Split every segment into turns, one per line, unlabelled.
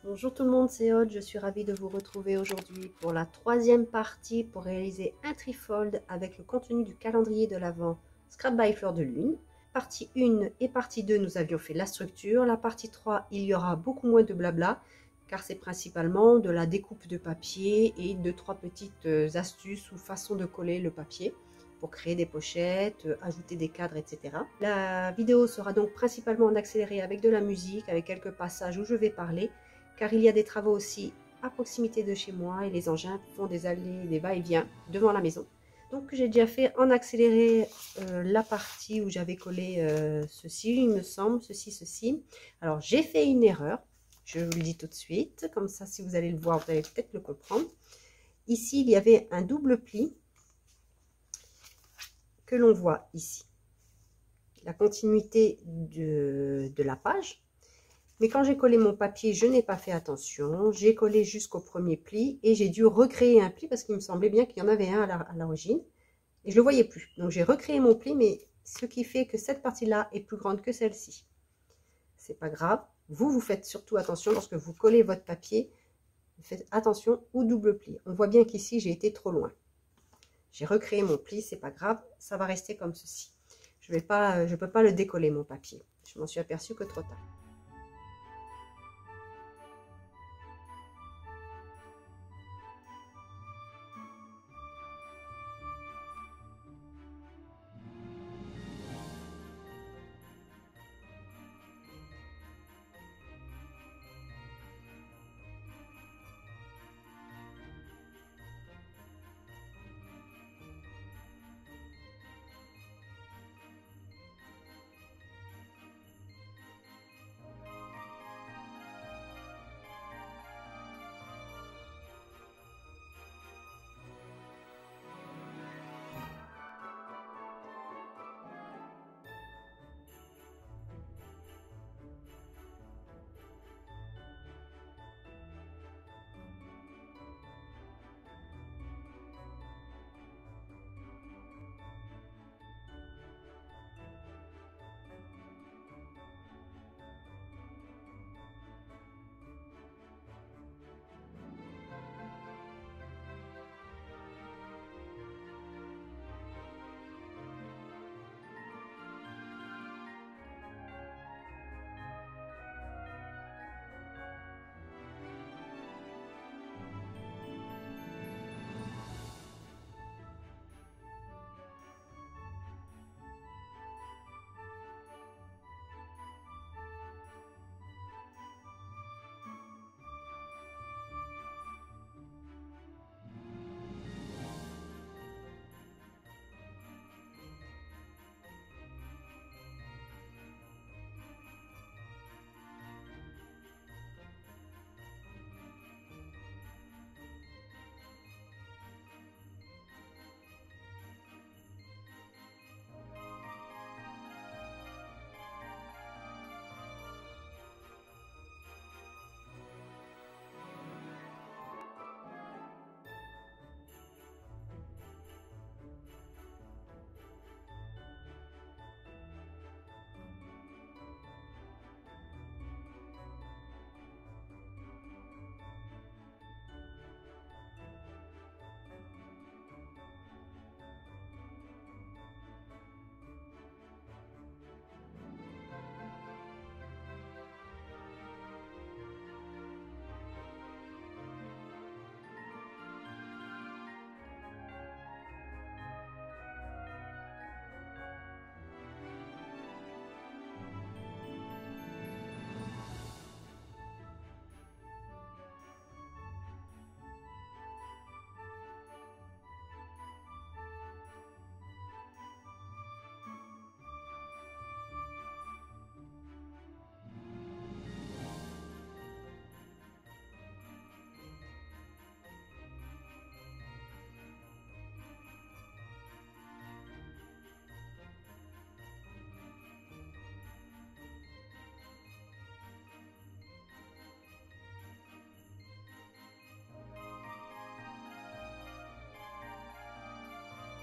Bonjour tout le monde, c'est Aude, je suis ravie de vous retrouver aujourd'hui pour la troisième partie pour réaliser un trifold avec le contenu du calendrier de l'Avent Scrap by Fleur de Lune. Partie 1 et partie 2, nous avions fait la structure. La partie 3, il y aura beaucoup moins de blabla car c'est principalement de la découpe de papier et 2-3 petites astuces ou façons de coller le papier pour créer des pochettes, ajouter des cadres, etc. La vidéo sera donc principalement en accéléré avec de la musique, avec quelques passages où je vais parler, car il y a des travaux aussi à proximité de chez moi et les engins font des allées, des va-et-vient devant la maison. Donc j'ai déjà fait en accéléré la partie où j'avais collé ceci, il me semble, ceci. Alors j'ai fait une erreur, je vous le dis tout de suite, comme ça si vous allez le voir, vous allez peut-être le comprendre. Ici, il y avait un double pli que l'on voit ici. La continuité de la page. Mais quand j'ai collé mon papier, je n'ai pas fait attention. J'ai collé jusqu'au premier pli et j'ai dû recréer un pli parce qu'il me semblait bien qu'il y en avait un à l'origine. Et je ne le voyais plus. Donc j'ai recréé mon pli, mais ce qui fait que cette partie-là est plus grande que celle-ci. C'est pas grave. Vous faites surtout attention lorsque vous collez votre papier. Faites attention au double pli. On voit bien qu'ici, j'ai été trop loin. J'ai recréé mon pli, c'est pas grave. Ça va rester comme ceci. Je peux pas le décoller, mon papier. Je m'en suis aperçue que trop tard.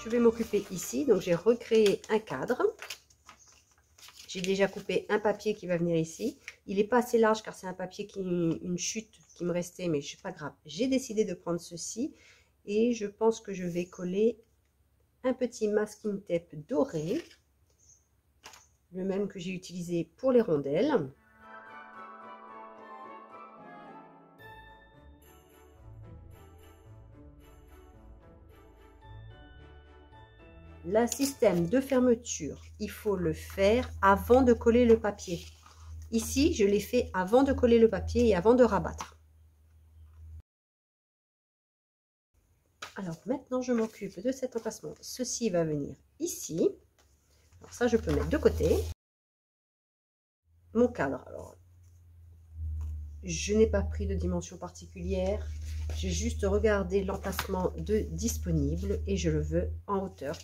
Je vais m'occuper ici, donc j'ai recréé un cadre. J'ai déjà coupé un papier qui va venir ici. Il n'est pas assez large car c'est un papier une chute qui me restait, mais c'est pas grave. J'ai décidé de prendre ceci et je pense que je vais coller un petit masking tape doré, le même que j'ai utilisé pour les rondelles. Le système de fermeture, il faut le faire avant de coller le papier. Ici, je l'ai fait avant de coller le papier et avant de rabattre. Alors maintenant, je m'occupe de cet emplacement. Ceci va venir ici. Alors ça, je peux mettre de côté. Mon cadre, alors, je n'ai pas pris de dimension particulière. J'ai juste regardé l'emplacement de disponible et je le veux en hauteur.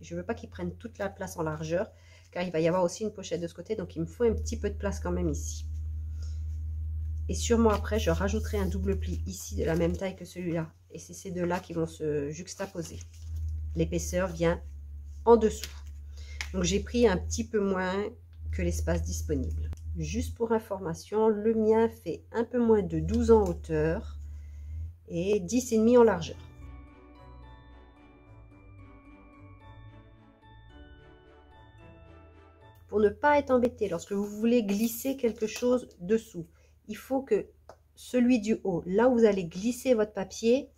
Je ne veux pas qu'il prenne toute la place en largeur, car il va y avoir aussi une pochette de ce côté, donc il me faut un petit peu de place quand même ici. Et sûrement après, je rajouterai un double pli ici de la même taille que celui-là. Et c'est ces deux-là qui vont se juxtaposer. L'épaisseur vient en dessous. Donc j'ai pris un petit peu moins que l'espace disponible. Juste pour information, le mien fait un peu moins de 12 en hauteur et 10,5 en largeur. Pour ne pas être embêté lorsque vous voulez glisser quelque chose dessous, il faut que celui du haut, là où vous allez glisser votre papier,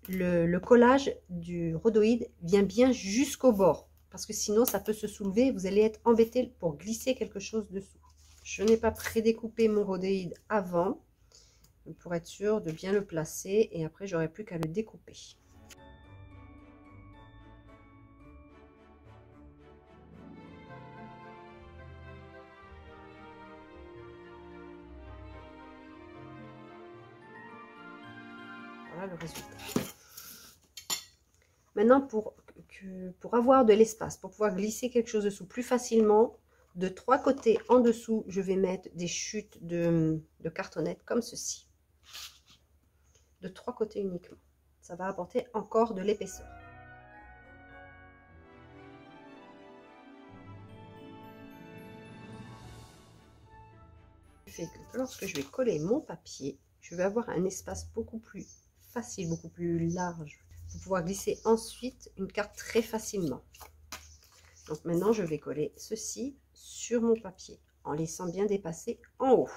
le collage du rhodoïde vient bien jusqu'au bord. Parce que sinon, ça peut se soulever et vous allez être embêté pour glisser quelque chose dessous. Je n'ai pas prédécoupé mon rhodoïde avant, pour être sûr de bien le placer. Et après, j'aurai plus qu'à le découper. Voilà le résultat. Maintenant, pour avoir de l'espace, pour pouvoir glisser quelque chose dessous plus facilement, de 3 côtés en dessous, je vais mettre des chutes de cartonnettes comme ceci. De 3 côtés uniquement. Ça va apporter encore de l'épaisseur. Fait que lorsque je vais coller mon papier, je vais avoir un espace beaucoup plus facile, beaucoup plus large, pour pouvoir glisser ensuite une carte très facilement. Donc maintenant, je vais coller ceci sur mon papier, en laissant bien dépasser en haut.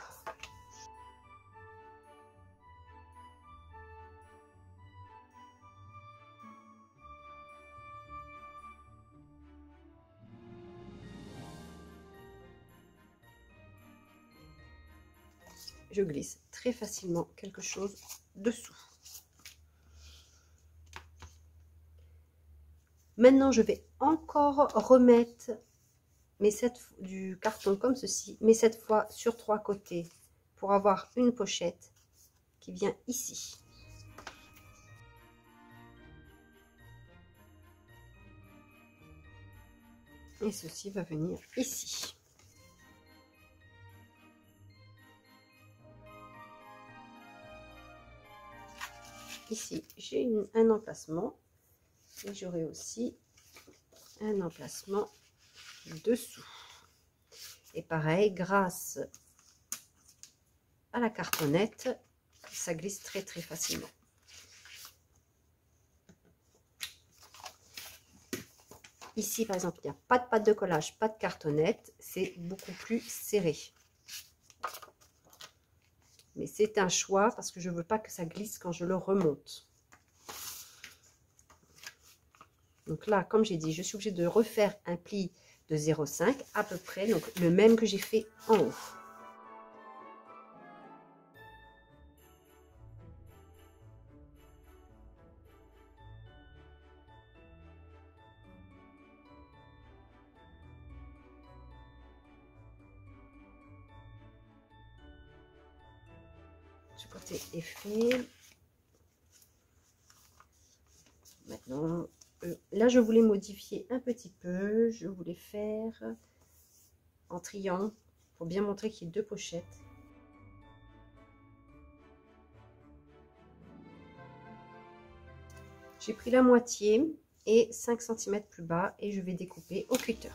Je glisse très facilement quelque chose dessous. Maintenant, je vais encore remettre du carton comme ceci, mais cette fois sur 3 côtés pour avoir une pochette qui vient ici. Et ceci va venir ici. Ici, j'ai un emplacement et j'aurai aussi un emplacement dessous. Et pareil, grâce à la cartonnette, ça glisse très très facilement. Ici, par exemple, il n'y a pas de pâte de collage, pas de cartonnette, c'est beaucoup plus serré. Mais c'est un choix parce que je ne veux pas que ça glisse quand je le remonte. Donc là, comme j'ai dit, je suis obligée de refaire un pli de 0,5 à peu près, donc le même que j'ai fait en haut. Ce côté est fait. Maintenant, là, je voulais modifier un petit peu. Je voulais faire en triangle pour bien montrer qu'il y a 2 pochettes. J'ai pris la moitié et 5 cm plus bas et je vais découper au cutter.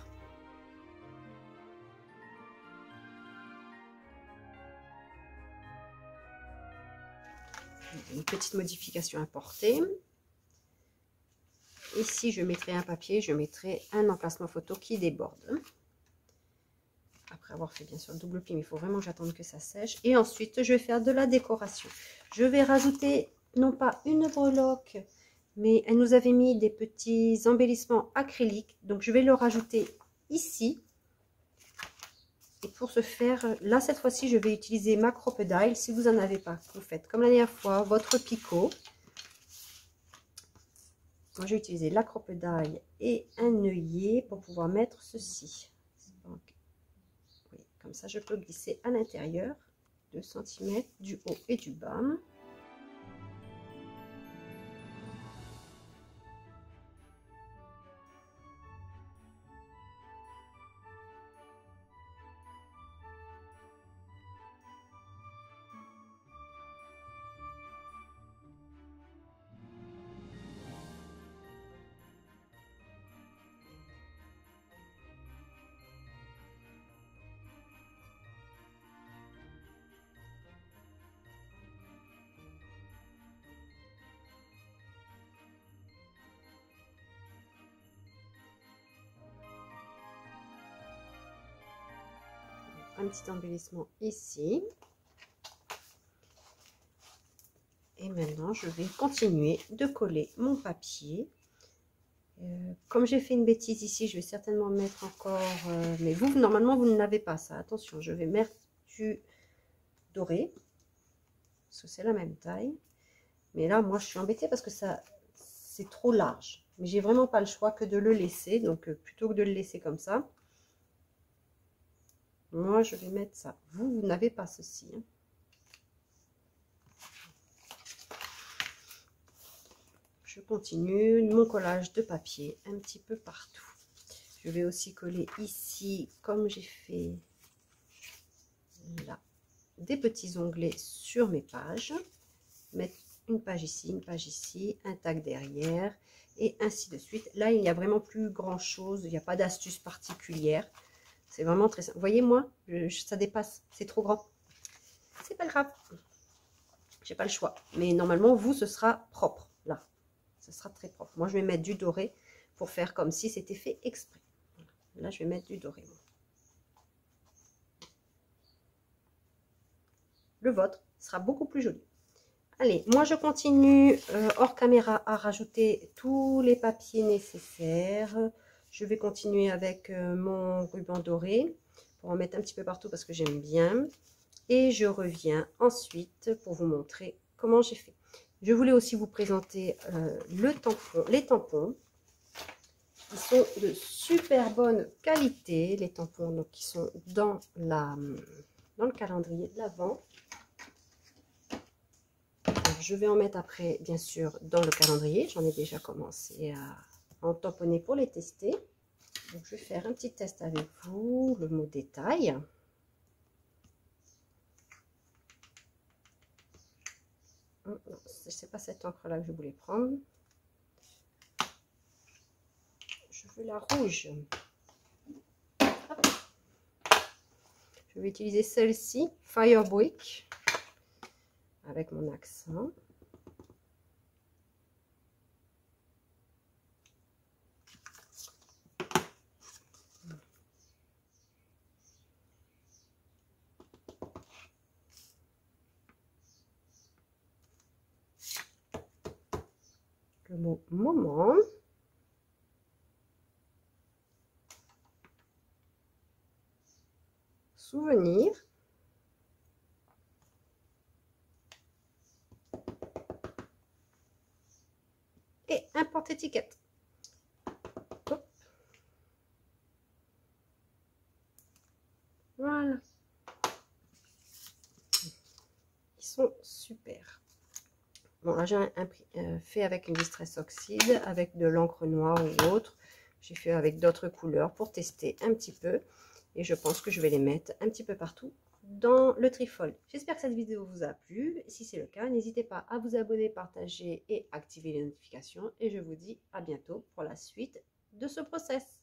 une petite modification à apporter. Ici, je mettrai un papier, je mettrai un emplacement photo qui déborde. Après avoir fait bien sûr le double pli, mais il faut vraiment que j'attende que ça sèche. Et ensuite, je vais faire de la décoration. Je vais rajouter non pas une breloque, mais elle nous avait mis des petits embellissements acryliques. Donc, je vais le rajouter ici. Et pour ce faire, là, cette fois-ci, je vais utiliser ma crocodile. Si vous n'en avez pas, vous faites comme la dernière fois, votre picot. Moi, j'ai utilisé la crocodile et un œillet pour pouvoir mettre ceci. Donc, oui, comme ça, je peux glisser à l'intérieur 2 cm du haut et du bas. Un petit embellissement ici. Et maintenant, je vais continuer de coller mon papier. Comme j'ai fait une bêtise ici, je vais certainement mettre encore... mais vous, normalement, vous n'avez pas ça. Attention, je vais mettre du doré. Parce que c'est la même taille. Mais là, moi, je suis embêtée parce que ça, c'est trop large. Mais j'ai vraiment pas le choix que de le laisser. Donc, plutôt que de le laisser comme ça, moi, je vais mettre ça. Vous, vous n'avez pas ceci. Hein. Je continue mon collage de papier un petit peu partout. Je vais aussi coller ici, comme j'ai fait là, des petits onglets sur mes pages. Mettre une page ici, un tag derrière et ainsi de suite. Là, il n'y a vraiment plus grand chose. Il n'y a pas d'astuce particulière. C'est vraiment très simple. Vous voyez, moi, ça dépasse. C'est trop grand. C'est pas grave. J'ai pas le choix. Mais normalement, vous, ce sera propre. Là, ce sera très propre. Moi, je vais mettre du doré pour faire comme si c'était fait exprès. Là, je vais mettre du doré. Le vôtre sera beaucoup plus joli. Allez, moi, je continue hors caméra à rajouter tous les papiers nécessaires. Je vais continuer avec mon ruban doré pour en mettre un petit peu partout parce que j'aime bien. Et je reviens ensuite pour vous montrer comment j'ai fait. Je voulais aussi vous présenter les tampons. Ils sont de super bonne qualité, les tampons donc, qui sont dans le calendrier de l'Avent. Je vais en mettre après, bien sûr, dans le calendrier. J'en ai déjà commencé à en tamponner pour les tester. Donc, je vais faire un petit test avec vous, le mot détail. C'est pas cette encre là que je voulais prendre. Je veux la rouge. Hop. Je vais utiliser celle-ci, Firebrick, avec mon accent. Le mot moment. Souvenir. Et un porte-étiquette. Voilà. Ils sont super. Bon, là, j'ai fait avec une Distress Oxide, avec de l'encre noire ou autre. J'ai fait avec d'autres couleurs pour tester un petit peu. Et je pense que je vais les mettre un petit peu partout dans le trifold. J'espère que cette vidéo vous a plu. Si c'est le cas, n'hésitez pas à vous abonner, partager et activer les notifications. Et je vous dis à bientôt pour la suite de ce process.